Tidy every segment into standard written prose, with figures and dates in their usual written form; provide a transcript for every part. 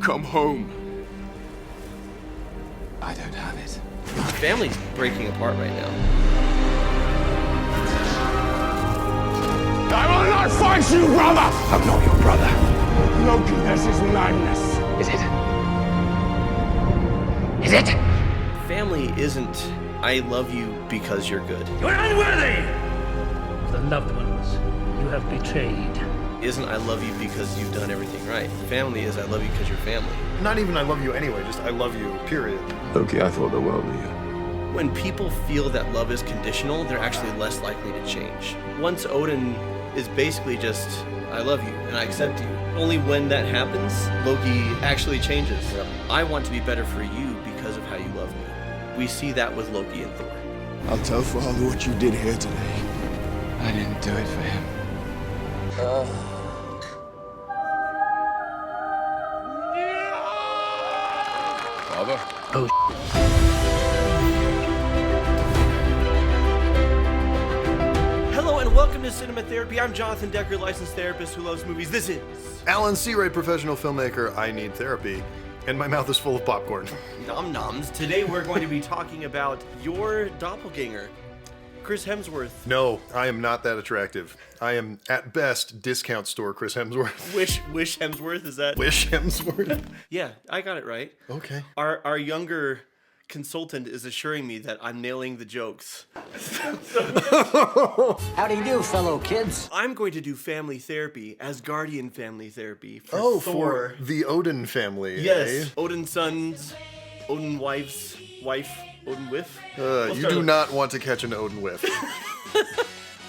come home. I don't have it. Family's breaking apart right now. I will not fight you, brother! I'm not your brother. Loki, this is madness. Is it? Is it? Family isn't, I love you because you're good. You're unworthy of the loved ones you have betrayed. Isn't I love you because you've done everything right. Family is I love you because you're family. Not even I love you anyway, just I love you, period. Loki, I thought the world of you. When people feel that love is conditional, they're actually less likely to change. Once Odin is basically just, I love you and I accept you. Only when that happens, Loki actually changes. Yep. I want to be better for you because of how you love me. We see that with Loki and Thor. I'll tell Father what you did here today. I didn't do it for him. Father? Oh, Hello and welcome to Cinema Therapy. I'm Jonathan Decker, licensed therapist who loves movies. This is Alan Seawright, professional filmmaker. I need therapy. And my mouth is full of popcorn. Nom Noms. Today we're going to be talking about your doppelganger, Chris Hemsworth. No, I am not that attractive. I am, at best, discount store Chris Hemsworth. Wish Hemsworth, is that? Wish Hemsworth? Yeah, I got it right. Okay. Our younger consultant is assuring me that I'm nailing the jokes. How do you do, fellow kids? I'm going to do family therapy, Asgardian family therapy for Oh, Thor. for the Odin family. Yes, Eh? Odin sons, Odin wife's wife, Odin whiff. You do not want to catch an Odin whiff.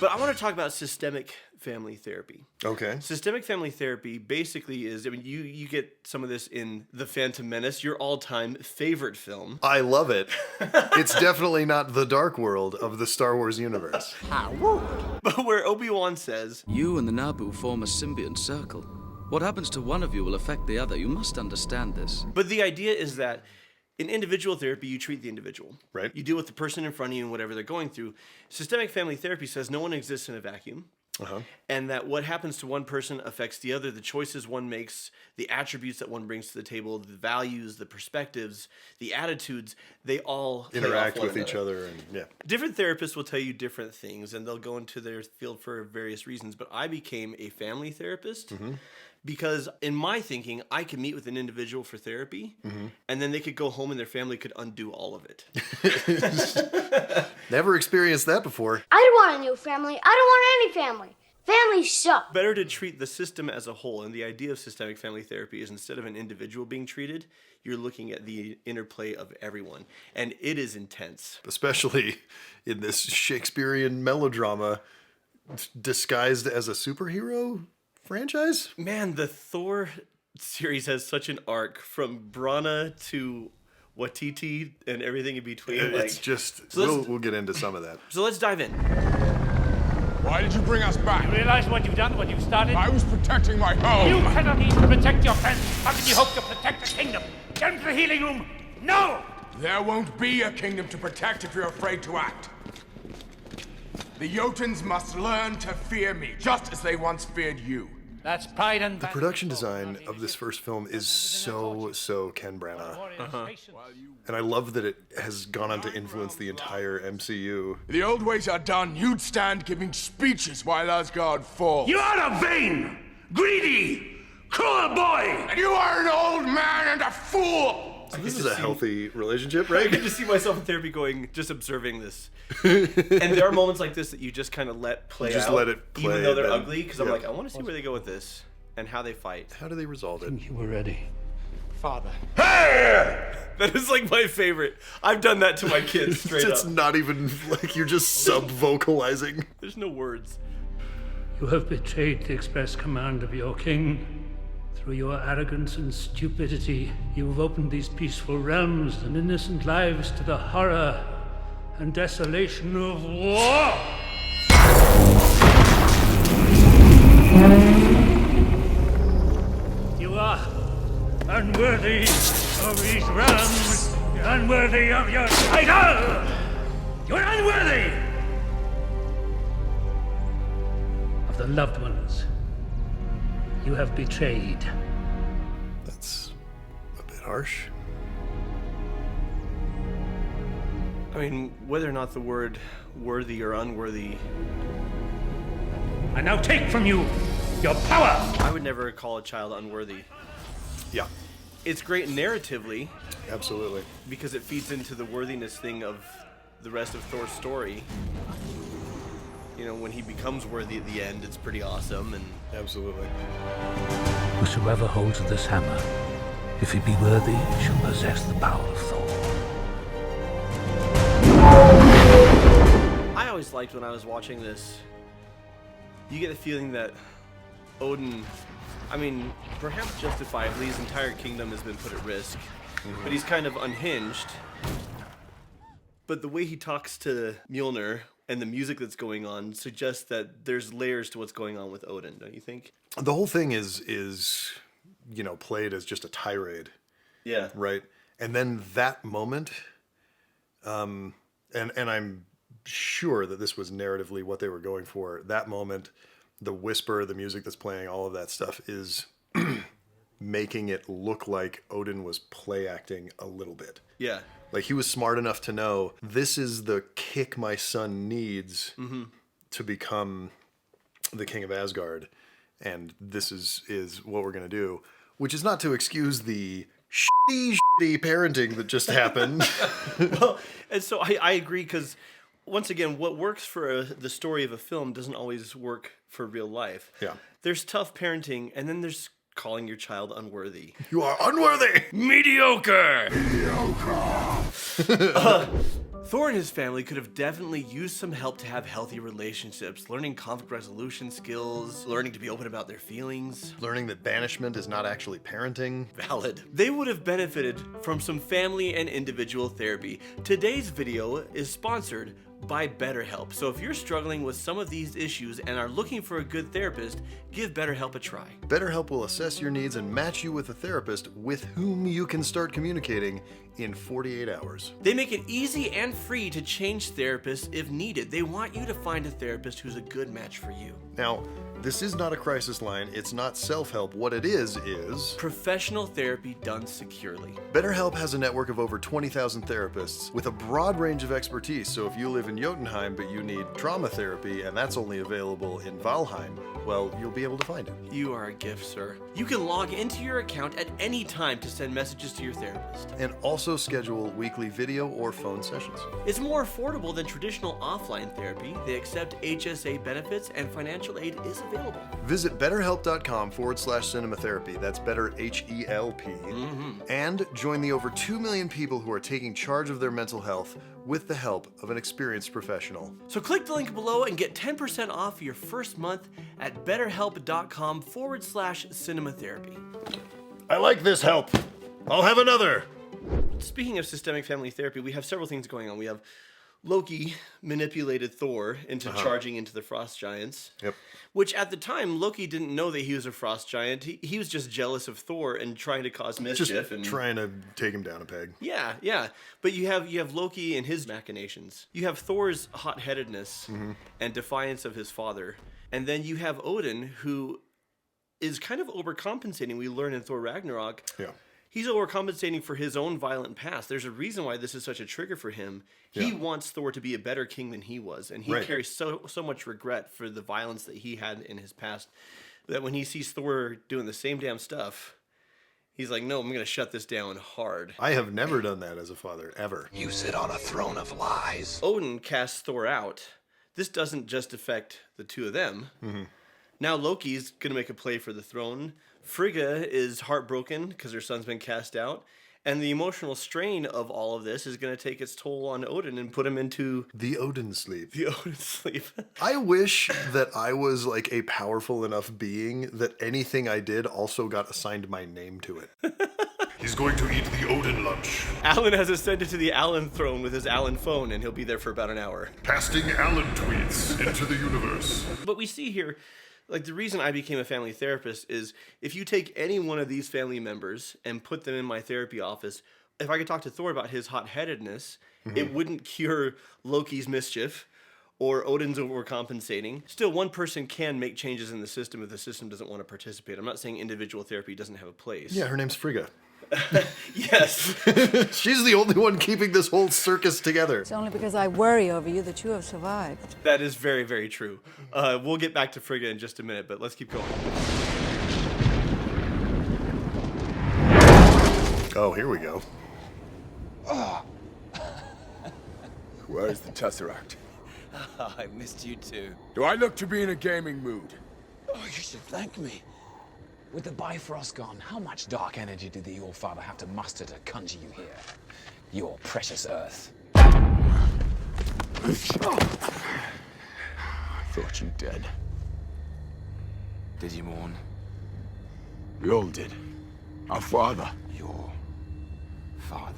But I want to talk about systemic family therapy. Okay. Systemic family therapy basically is, I mean, you get some of this in The Phantom Menace, your all-time favorite film. I love it. It's definitely not the dark world of the Star Wars universe. But where Obi-Wan says, You and the Naboo form a symbiont circle. What happens to one of you will affect the other. You must understand this. but the idea is that in individual therapy, you treat the individual. Right. You deal with the person in front of you and whatever they're going through. Systemic family therapy says no one exists in a vacuum. Uh-huh. And that what happens to one person affects the other, the choices one makes, the attributes that one brings to the table, the values, the perspectives, the attitudes, they all play Interact off one with each another. other and yeah. Different therapists will tell you different things, and they'll go into their field for various reasons. But I became a family therapist because, in my thinking, I could meet with an individual for therapy, and then they could go home and their family could undo all of it. Never experienced that before. I don't want a new family. I don't want any family. Families suck. Better to treat the system as a whole, and the idea of systemic family therapy is instead of an individual being treated, you're looking at the interplay of everyone, and it is intense. Especially in this Shakespearean melodrama disguised as a superhero franchise. Man, the Thor series has such an arc from Brana to Watiti and everything in between. It's just, So we'll get into some of that. So let's dive in. Why did you bring us back? you realize what you've done, what you've started? I was protecting my You home. cannot even protect your friends. How can you hope to protect the kingdom? Get into the healing room. No! There won't be a kingdom to protect if you're afraid to act. The Jotuns must learn to fear me, just as they once feared you. That's pride and The production design of this first film is so Ken Branagh. And I love that it has gone on to influence the entire MCU. The old ways are done. You'd stand giving speeches while Asgard falls. You are a vain, greedy, cruel boy! And you are an old man and a fool! So this is a healthy relationship, I right? get to see myself in therapy going, just observing this. And there are moments like this that you just kind of let play Just out. let it play, even though they're then- ugly, because I'm yeah. like, I want to see where they go with this and how they fight. How do they resolve it? You were ready. Father. That is like my favorite. I've done that to my kids straight It's up. not even like you're just sub-vocalizing. There's no words. You have betrayed the express command of your king. Through your arrogance and stupidity, you have opened these peaceful realms and innocent lives to the horror and desolation of war. You are unworthy of these realms, unworthy of your title. You're unworthy of the loved ones you have betrayed. That's harsh. I mean, whether or not the word worthy or unworthy, I now take from you your power! I would never call a child unworthy. Yeah, It's great narratively absolutely. because it feeds into the worthiness thing of the rest of Thor's story. You know, when he becomes worthy at the end, it's pretty awesome. And Absolutely. Whosoever holds this hammer, if he be worthy, shall possess the power of Thor. I always liked when I was watching this, you get the feeling that Odin, I mean, perhaps justifiably, his entire kingdom has been put at risk, but he's kind of unhinged. But the way he talks to Mjolnir and the music that's going on suggests that there's layers to what's going on with Odin, don't you think? The whole thing is played as just a tirade, Yeah. right? And then that moment, and I'm sure that this was narratively what they were going for. That moment, the whisper, the music that's playing, all of that stuff is making it look like Odin was play acting a little bit. Yeah. Like he was smart enough to know this is the kick my son needs to become the king of Asgard, and this is what we're gonna do. Which is not to excuse the shitty parenting that just happened. Well, and so I agree, because once again, what works for the story of a film doesn't always work for real life. Yeah. There's tough parenting, and then there's calling your child unworthy. You are unworthy. Mediocre! Thor and his family could have definitely used some help to have healthy relationships, learning conflict resolution skills, learning to be open about their feelings. Learning that banishment is not actually parenting. Valid. They would have benefited from some family and individual therapy. Today's video is sponsored by BetterHelp. So if you're struggling with some of these issues and are looking for a good therapist, give BetterHelp a try. BetterHelp will assess your needs and match you with a therapist with whom you can start communicating in 48 hours. They make it easy and free to change therapists if needed. They want you to find a therapist who's a good match for you. Now, this is not a crisis line. It's not self-help. What it is professional therapy done securely. BetterHelp has a network of over 20,000 therapists with a broad range of expertise. So if you live in Jotunheim but you need trauma therapy and that's only available in Valheim, well, you'll be able to find it. You are a gift, sir. You can log into your account at any time to send messages to your therapist. And also schedule weekly video or phone sessions. It's more affordable than traditional offline therapy. They accept HSA benefits and financial aid is available. Visit betterhelp.com/cinematherapy. That's better HELP. And join the over 2 million people who are taking charge of their mental health with the help of an experienced professional. So click the link below and get 10% off your first month at betterhelp.com/cinematherapy. I like this help. I'll have another. Speaking of systemic family therapy, we have several things going on. We have Loki manipulated Thor into charging into the frost giants. Yep. Which at the time, Loki didn't know that he was a frost giant. He was just jealous of Thor and trying to cause mischief. Just and trying to take him down a peg. Yeah. But you have Loki and his machinations. You have Thor's hot-headedness and defiance of his father. And then you have Odin, who is kind of overcompensating. We learn in Thor Ragnarok. Yeah. He's overcompensating for his own violent past. There's a reason why this is such a trigger for him. He wants Thor to be a better king than he was, and he carries so much regret for the violence that he had in his past that when he sees Thor doing the same damn stuff, he's like, no, I'm going to shut this down hard. I have never done that as a father, ever. You sit on a throne of lies. Odin casts Thor out. This doesn't just affect the two of them. Now Loki's going to make a play for the throne. Frigga is heartbroken because her son's been cast out. And the emotional strain of all of this is going to take its toll on Odin and put him into The Odin sleep. the Odin sleep. I wish that I was like a powerful enough being that anything I did also got assigned my name to it. He's going to eat the Odin lunch. Alan has ascended to the Alan throne with his Alan phone, and he'll be there for about an hour. Casting Alan tweets into the universe. But we see here, like, the reason I became a family therapist is if you take any one of these family members and put them in my therapy office, if I could talk to Thor about his hot-headedness, it wouldn't cure Loki's mischief or Odin's overcompensating. Still, one person can make changes in the system if the system doesn't want to participate. I'm not saying individual therapy doesn't have a place. Yeah, her name's Frigga. Yes. She's the only one keeping this whole circus together. It's only because I worry over you that you have survived. That is very, very true. We'll get back to Frigga in just a minute, but let's keep going. Oh, here we go. Where is the Tesseract? I missed you too. Do I look to be in a gaming mood? Oh, you should thank me. With the Bifrost gone, how much dark energy did the Allfather have to muster to conjure you here? Your precious Earth. I thought you dead. Did you mourn? We all did. Our father. Your father.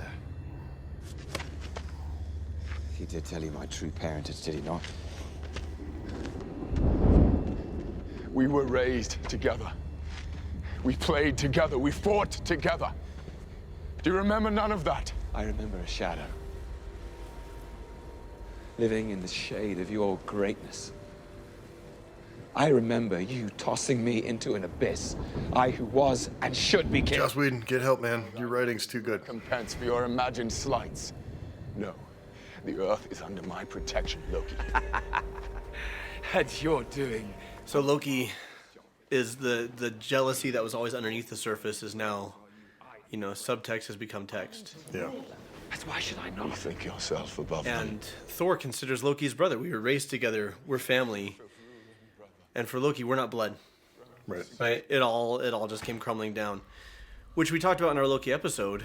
He did tell you my true parentage, did he not? We were raised together. We played together. We fought together. Do you remember none of that? I remember a shadow. Living in the shade of your greatness. I remember you tossing me into an abyss. I who was and should be killed. Joss Whedon, get help, man. Your writing's too good. Recompense for your imagined slights. No. The Earth is under my protection, Loki. That's your doing. So Loki is the jealousy that was always underneath the surface is now, subtext has become text. Yeah. That's why should I You not? think yourself above me. And Thor considers Loki his brother. We were raised together. We're family. And for Loki, we're not blood. Right? It all just came crumbling down, which we talked about in our Loki episode.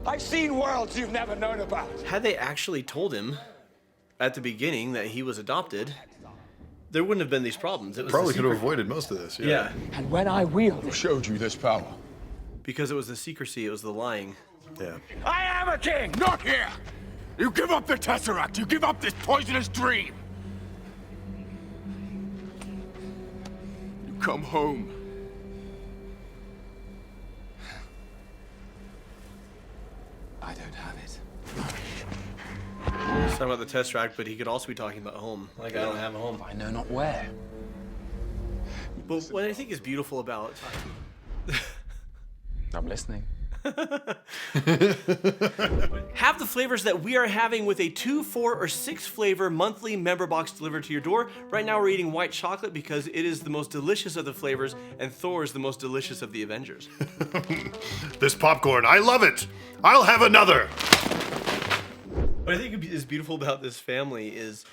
I've seen worlds you've never known about. Had they actually told him at the beginning that he was adopted, there wouldn't have been these problems. It was Probably the could have secret- avoided most of this. Yeah. And when I wield Who it, showed you this power? Because it was the secrecy, it was the lying. Yeah. I am a king! Not here! You give up the Tesseract! You give up this poisonous dream! You come home. I don't have it. He's talking about the Tesseract, but he could also be talking about home. Like, I don't have a home. I know not where. But what I think is beautiful about... I'm listening. Have the flavors that we are having with a 2, 4, or 6 flavor monthly member box delivered to your door. Right now we're eating white chocolate because it is the most delicious of the flavors, and Thor is the most delicious of the Avengers. This popcorn, I love it. I'll have another. What I think is beautiful about this family is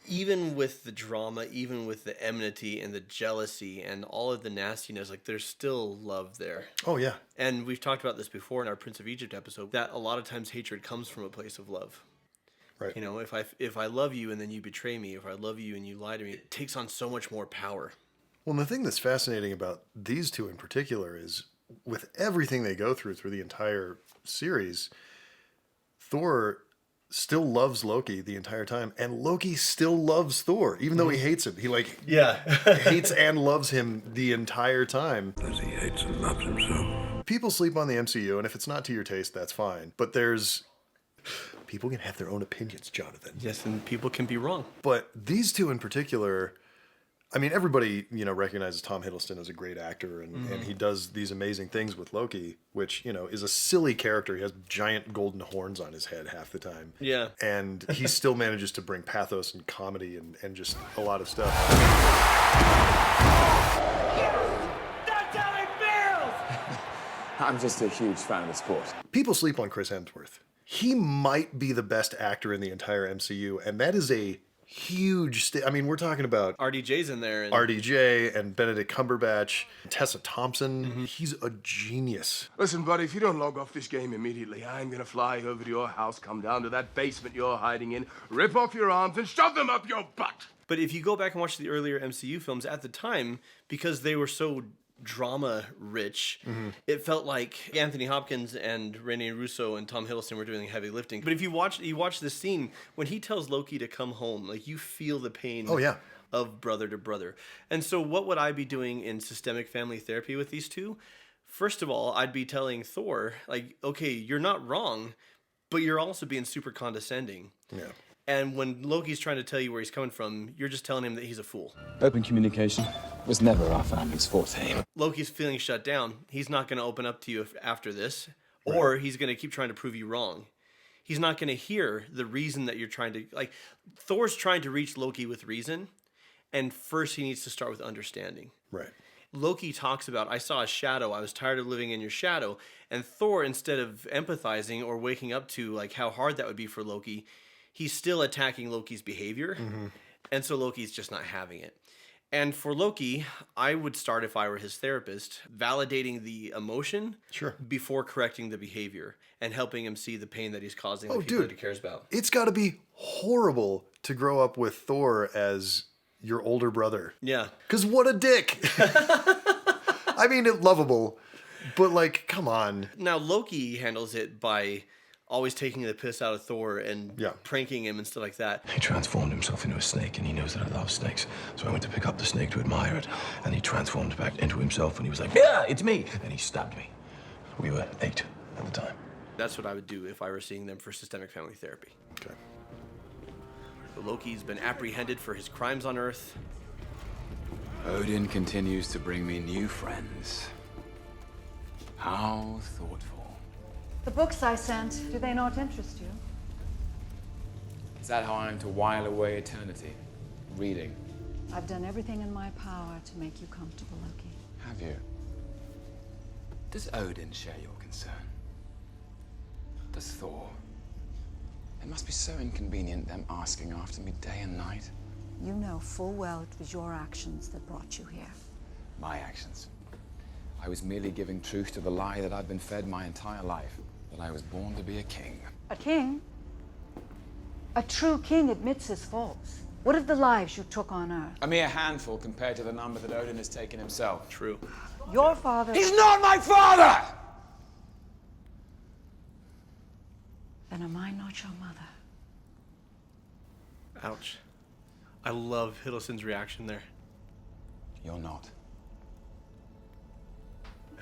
even with the drama, even with the enmity and the jealousy and all of the nastiness, like there's still love there. Oh, yeah. And we've talked about this before in our Prince of Egypt episode, that a lot of times hatred comes from a place of love. Right. If I love you and then you betray me, if I love you and you lie to me, it takes on so much more power. Well, and the thing that's fascinating about these two in particular is with everything they go through the entire series, Thor still loves Loki the entire time, and Loki still loves Thor, even though he hates him. He hates and loves him the entire time. As he hates and loves himself. People sleep on the MCU, and if it's not to your taste, that's fine. But people can have their own opinions, Jonathan. Yes, and people can be wrong. But these two in particular, I mean, everybody, recognizes Tom Hiddleston as a great actor, and he does these amazing things with Loki, which, is a silly character. He has giant golden horns on his head half the time. Yeah. And he still manages to bring pathos and comedy and just a lot of stuff. That's how it feels! I'm just a huge fan of the sport. People sleep on Chris Hemsworth. He might be the best actor in the entire MCU, and that is a huge we're talking about RDJ's in there. And RDJ and Benedict Cumberbatch, Tessa Thompson. He's a genius. Listen, buddy, if you don't log off this game immediately, I'm gonna fly over to your house, come down to that basement you're hiding in, rip off your arms, and shove them up your butt! But if you go back and watch the earlier MCU films at the time, because they were so drama rich, it felt like Anthony Hopkins and Rene Russo and Tom Hiddleston were doing the heavy lifting. But if you watch this scene when he tells Loki to come home, like you feel the pain of brother to brother. And so what would I be doing in systemic family therapy with these two? First of all, I'd be telling Thor, like, okay, you're not wrong, but you're also being super condescending. Yeah. And when Loki's trying to tell you where he's coming from, you're just telling him that he's a fool. Open communication was never our family's forte. Loki's feeling shut down. He's not going to open up to you after this, or he's going to keep trying to prove you wrong. He's not going to hear the reason that you're trying to, like, Thor's trying to reach Loki with reason, and first he needs to start with understanding. Right. Loki talks about, I saw a shadow, I was tired of living in your shadow, and Thor, instead of empathizing or waking up to, like, how hard that would be for Loki, he's still attacking Loki's behavior, and so Loki's just not having it. And for Loki, I would start, if I were his therapist, validating the emotion before correcting the behavior and helping him see the pain that he's causing the people that he cares about. It's got to be horrible to grow up with Thor as your older brother. Yeah. Because what a dick. I mean, lovable, but like, come on. Now, Loki handles it by always taking the piss out of Thor and pranking him and stuff like that. He transformed himself into a snake, and he knows that I love snakes. So I went to pick up the snake to admire it, and he transformed back into himself, and he was like, yeah, it's me! And he stabbed me. We were 8 at the time. That's what I would do if I were seeing them for systemic family therapy. Okay. Loki's been apprehended for his crimes on Earth. Odin continues to bring me new friends. How thoughtful. The books I sent, do they not interest you? Is that how I'm to while away eternity? Reading. I've done everything in my power to make you comfortable, Loki. Have you? Does Odin share your concern? Does Thor? It must be so inconvenient them asking after me day and night. You know full well it was your actions that brought you here. My actions. I was merely giving truth to the lie that I'd been fed my entire life, that I was born to be a king. A king? A true king admits his faults. What of the lives you took on Earth? A mere handful compared to the number that Odin has taken himself. True. Your father... He's not my father! Then am I not your mother? Ouch. I love Hiddleston's reaction there. You're not.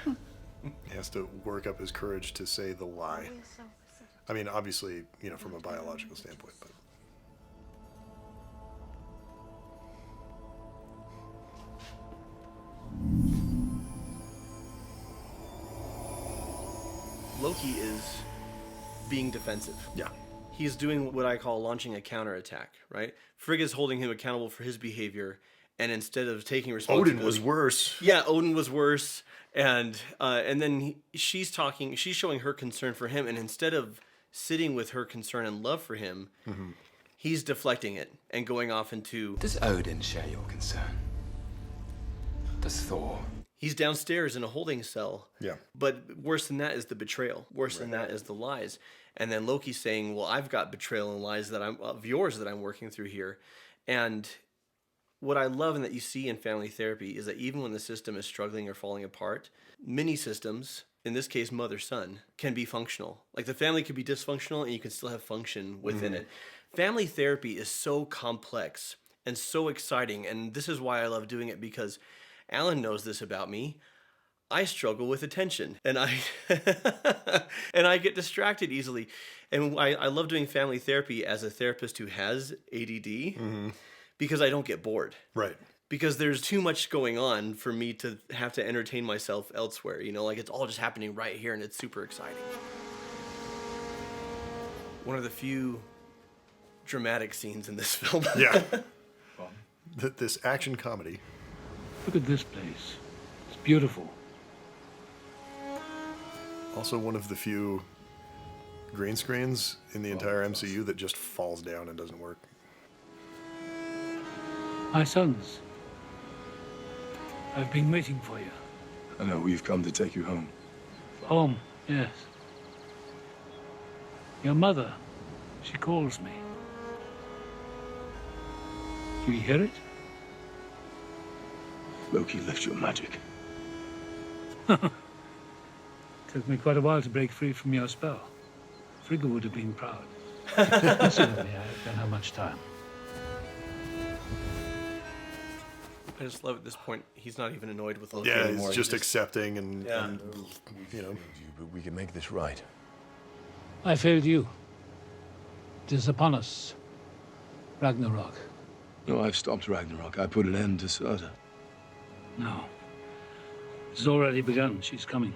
He has to work up his courage to say the lie. I mean, obviously, you know, from a biological standpoint, but... Loki is being defensive. Yeah. He's doing what I call launching a counterattack, right? Frigga's holding him accountable for his behavior, and instead of taking responsibility... Odin was worse. Yeah, Odin was worse. And then she's showing her concern for him, and instead of sitting with her concern and love for him, he's deflecting it and going off into... Does Odin share your concern? Does Thor? He's downstairs in a holding cell. Yeah. But worse than that is the betrayal. Worse than that is the lies. And then Loki's saying, well, I've got betrayal and lies of yours that I'm working through here. And what I love and that you see in family therapy is that even when the system is struggling or falling apart, many systems, in this case mother-son, can be functional. Like the family could be dysfunctional and you can still have function within it. Family therapy is so complex and so exciting, and this is why I love doing it, because Alan knows this about me. I struggle with attention, and I get distracted easily. And I love doing family therapy as a therapist who has ADD, because I don't get bored. Right. Because there's too much going on for me to have to entertain myself elsewhere. You know, like it's all just happening right here, and it's super exciting. One of the few dramatic scenes in this film. Yeah. This action comedy. Look at this place. It's beautiful. Also one of the few green screens in the entire MCU that just falls down and doesn't work. My sons, I've been waiting for you. I know we've come to take you home. Home, yes. Your mother, she calls me. Do you hear it? Loki left your magic. Took me quite a while to break free from your spell. Frigga would have been proud. Listen to me, I don't have much time. I just love at this point, he's not even annoyed with Loki Yeah, anymore. he's just accepting and You know, but we can make this right. I failed you. It is upon us. Ragnarok. No, I've stopped Ragnarok. I put an end to Surta. No. It's already begun. She's coming.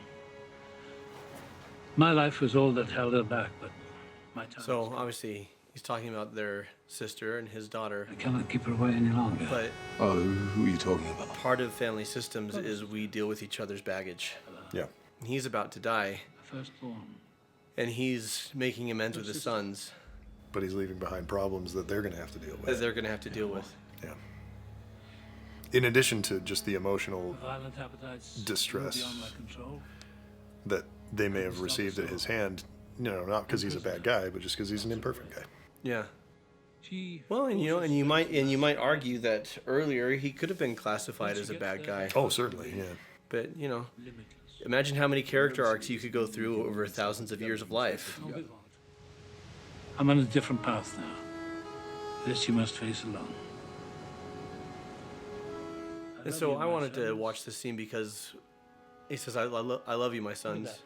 My life was all that held her back, but my time. So obviously he's talking about their sister and his daughter. I cannot keep her away any longer. But Oh, who are you talking about? part of family systems is we deal with each other's baggage. Yeah. He's about to die, Firstborn. and he's making amends with his sons But he's leaving behind problems that they're going to have to deal that with. they're going to have to deal with. Yeah. In addition to just the emotional Violent appetites distress beyond my control. that they may have received at his hand, not because he's a bad guy, but just because he's an imperfect guy. Yeah. She Well, and you might argue that earlier he could have been classified as a bad guy. Oh, certainly, yeah. But imagine how many character arcs you could go through over thousands of years of life. I'm on a different path now. This you must face alone. And so I wanted to watch this scene because he says, I love you, my sons.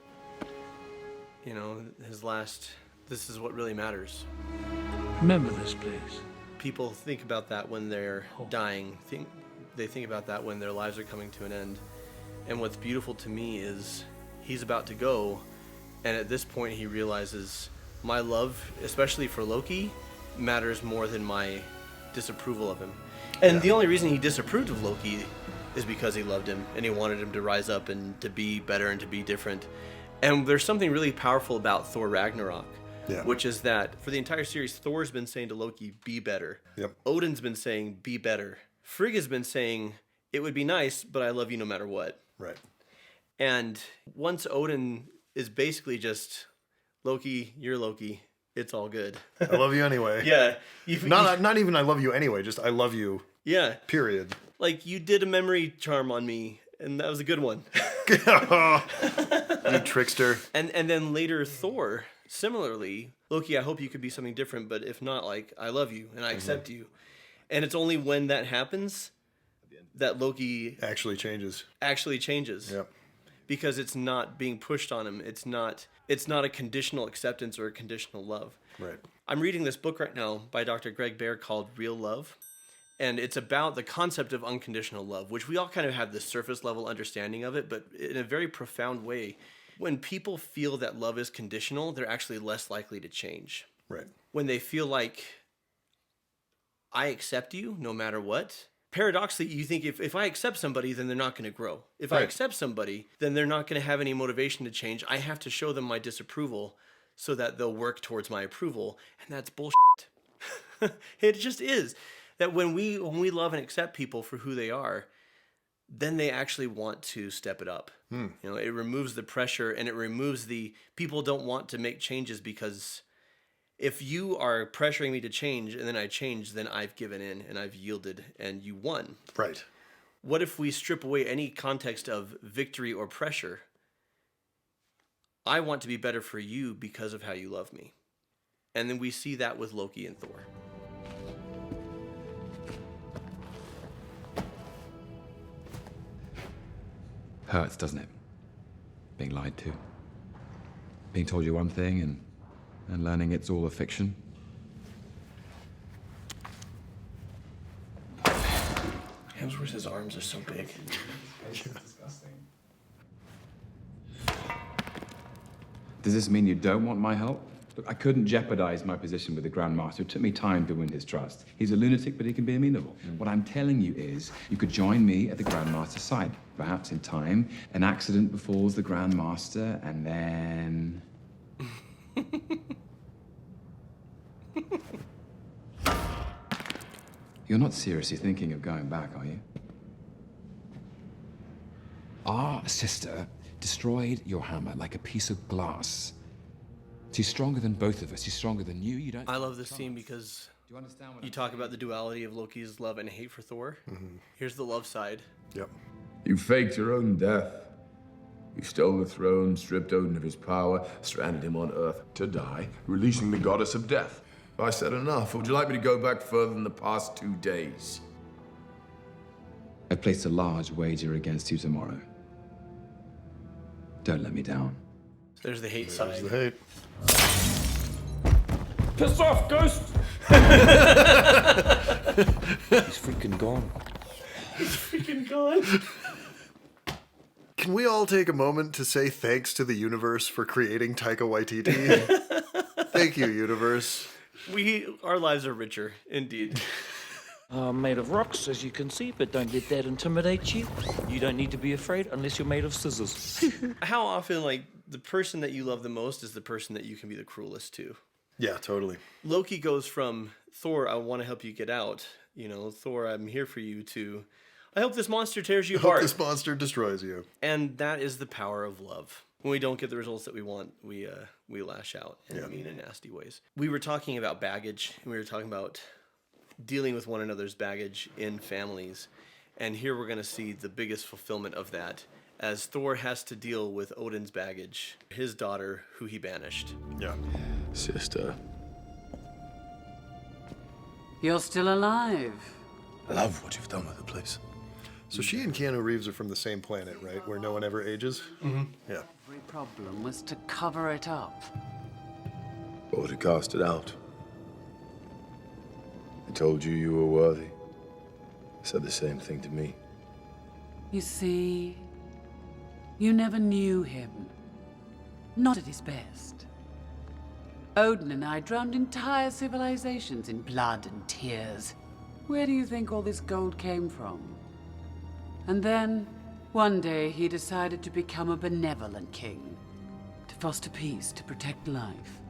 His last, this is what really matters. Remember this, please. People think about that when they're dying. They think about that when their lives are coming to an end. And what's beautiful to me is he's about to go, and at this point he realizes my love, especially for Loki, matters more than my disapproval of him. And the only reason he disapproved of Loki is because he loved him and he wanted him to rise up and to be better and to be different. And there's something really powerful about Thor Ragnarok, which is that for the entire series, Thor's been saying to Loki, be better. Yep. Odin's been saying, be better. Frigga's been saying, it would be nice, but I love you no matter what. Right. And once Odin is basically just, Loki, you're Loki. It's all good. I love you anyway. Yeah. Not even I love you anyway, just I love you. Yeah. Period. Like, you did a memory charm on me, and that was a good one. You trickster. And then later Thor, similarly, Loki, I hope you could be something different, but if not, like, I love you and I accept you. And it's only when that happens that Loki actually changes. Yep. Because it's not being pushed on him. It's not a conditional acceptance or a conditional love. Right. I'm reading this book right now by Dr. Greg Bear called Real Love. And it's about the concept of unconditional love, which we all kind of have this surface level understanding of it, but in a very profound way. When people feel that love is conditional, they're actually less likely to change. Right. When they feel like, I accept you no matter what, paradoxically, you think if I accept somebody, then they're not going to grow. If I accept somebody, then they're not going to have any motivation to change. I have to show them my disapproval so that they'll work towards my approval. And that's bullshit. It just is. That when we love and accept people for who they are, then they actually want to step it up. It removes the pressure, and it removes people don't want to make changes, because if you are pressuring me to change and then I change, then I've given in and I've yielded and you won. Right. What if we strip away any context of victory or pressure? I want to be better for you because of how you love me. And then we see that with Loki and Thor. Hurts, doesn't it? Being lied to. Being told you one thing and learning it's all a fiction. Hemsworth's arms are so big. Does this mean you don't want my help? Look, I couldn't jeopardize my position with the Grand Master. It took me time to win his trust. He's a lunatic, but he can be amenable. What I'm telling you is, you could join me at the Grand Master's side. Perhaps in time, an accident befalls the Grand Master, and then... You're not seriously thinking of going back, are you? Our sister destroyed your hammer like a piece of glass. She's stronger than both of us. She's stronger than you. You don't. I love this scene because you talk about the duality of Loki's love and hate for Thor. Here's the love side. Yep. You faked your own death. You stole the throne, stripped Odin of his power, stranded him on Earth to die, releasing the goddess of death. I said enough. Would you like me to go back further than the past 2 days? I placed a large wager against you tomorrow. Don't let me down. There's the hate side. There's the hate. Piss off, ghost! He's freaking gone. He's freaking gone. Can we all take a moment to say thanks to the universe for creating Taika Waititi? Thank you, universe. Our lives are richer, indeed. Made of rocks, as you can see, but don't let that intimidate you. You don't need to be afraid unless you're made of scissors. How often, like, the person that you love the most is the person that you can be the cruelest to? Yeah, totally. Loki goes from, Thor, I want to help you get out. You know, Thor, I'm here for you, to, I hope this monster tears you apart. I hope this monster destroys you. And that is the power of love. When we don't get the results that we want, we lash out in mean and nasty ways. We were talking about baggage, and we were talking about dealing with one another's baggage in families. And here we're going to see the biggest fulfillment of that as Thor has to deal with Odin's baggage, his daughter, who he banished. Yeah. Sister. You're still alive. I love what you've done with the place. So she and Keanu Reeves are from the same planet, right? Where no one ever ages? Mm-hmm. Yeah. Every problem was to cover it up. Or to cast it out. I told you you were worthy. Said the same thing to me. You see, you never knew him. Not at his best. Odin and I drowned entire civilizations in blood and tears. Where do you think all this gold came from? And then, one day, he decided to become a benevolent king. To foster peace, to protect life.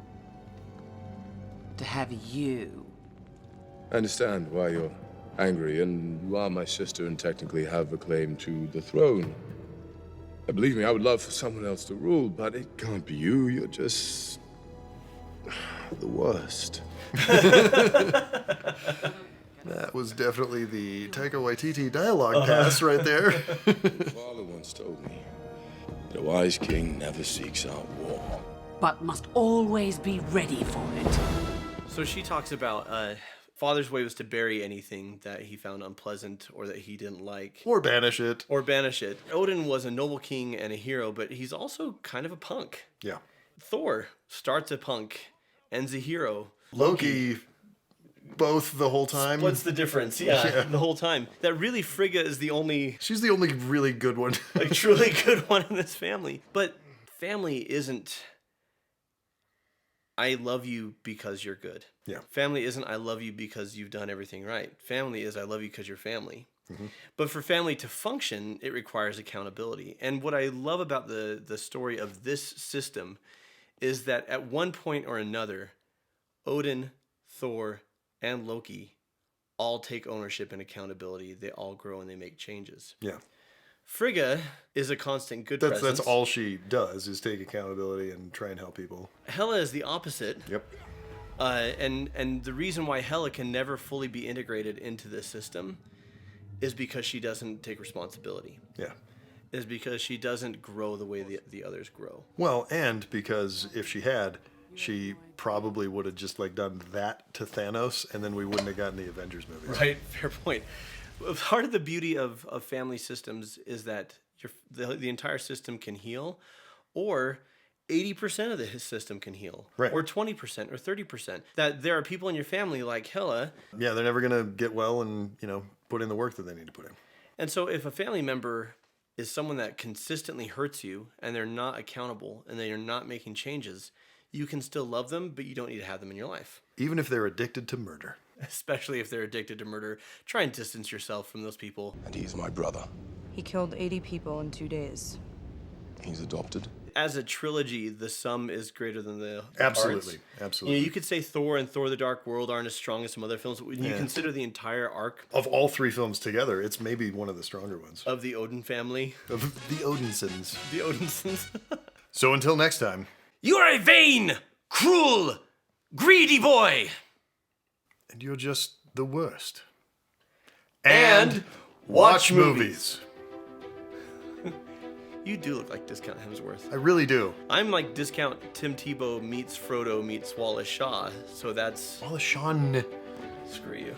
To have you. I understand why you're angry, and you are my sister and technically have a claim to the throne. Believe me, I would love for someone else to rule, but it can't be you. You're just the worst. That was definitely the Taika Waititi dialogue pass right there. My father once told me that a wise king never seeks out war. But must always be ready for it. So she talks about father's way was to bury anything that he found unpleasant or that he didn't like. Or banish it. Odin was a noble king and a hero, but he's also kind of a punk. Yeah. Thor starts a punk, ends a hero. Loki both the whole time. What's the difference? Yeah, the whole time. That really Frigga is the only... She's the only really good one. like, truly good one in this family. But family isn't, I love you because you're good. Yeah. Family isn't, I love you because you've done everything right. Family is, I love you because you're family. Mm-hmm. But for family to function, it requires accountability. And what I love about the story of this system is that at one point or another, Odin, Thor, and Loki all take ownership and accountability. They all grow and they make changes. Yeah. Frigga is a constant good presence. That's all she does is take accountability and try and help people. Hela is the opposite. Yep. And the reason why Hela can never fully be integrated into this system is because she doesn't take responsibility. Yeah. Is because she doesn't grow the way the others grow. Well, and because if she had, she probably would have just like done that to Thanos, and then we wouldn't have gotten the Avengers movies. Right, fair point. Part of the beauty of family systems is that the entire system can heal, or 80% of the system can heal, right, or 20% or 30%. That there are people in your family like Hela. Yeah, they're never gonna get well and put in the work that they need to put in. And so if a family member is someone that consistently hurts you and they're not accountable and they are not making changes, you can still love them, but you don't need to have them in your life. Even if they're addicted to murder. Especially if they're addicted to murder. Try and distance yourself from those people. And he's my brother. He killed 80 people in 2 days. He's adopted. As a trilogy, the sum is greater than the Absolutely, parts. absolutely. You could say Thor and Thor: The Dark World aren't as strong as some other films, but when you consider the entire arc of all three films together, it's maybe one of the stronger ones. Of the Odin family. Of the Odinsons. The Odinsons. So until next time. You are a vain, cruel, greedy boy. And you're just the worst. And watch movies. You do look like Discount Hemsworth. I really do. I'm like Discount Tim Tebow meets Frodo meets Wallace Shaw. So that's... Wallace Shawn. Screw you.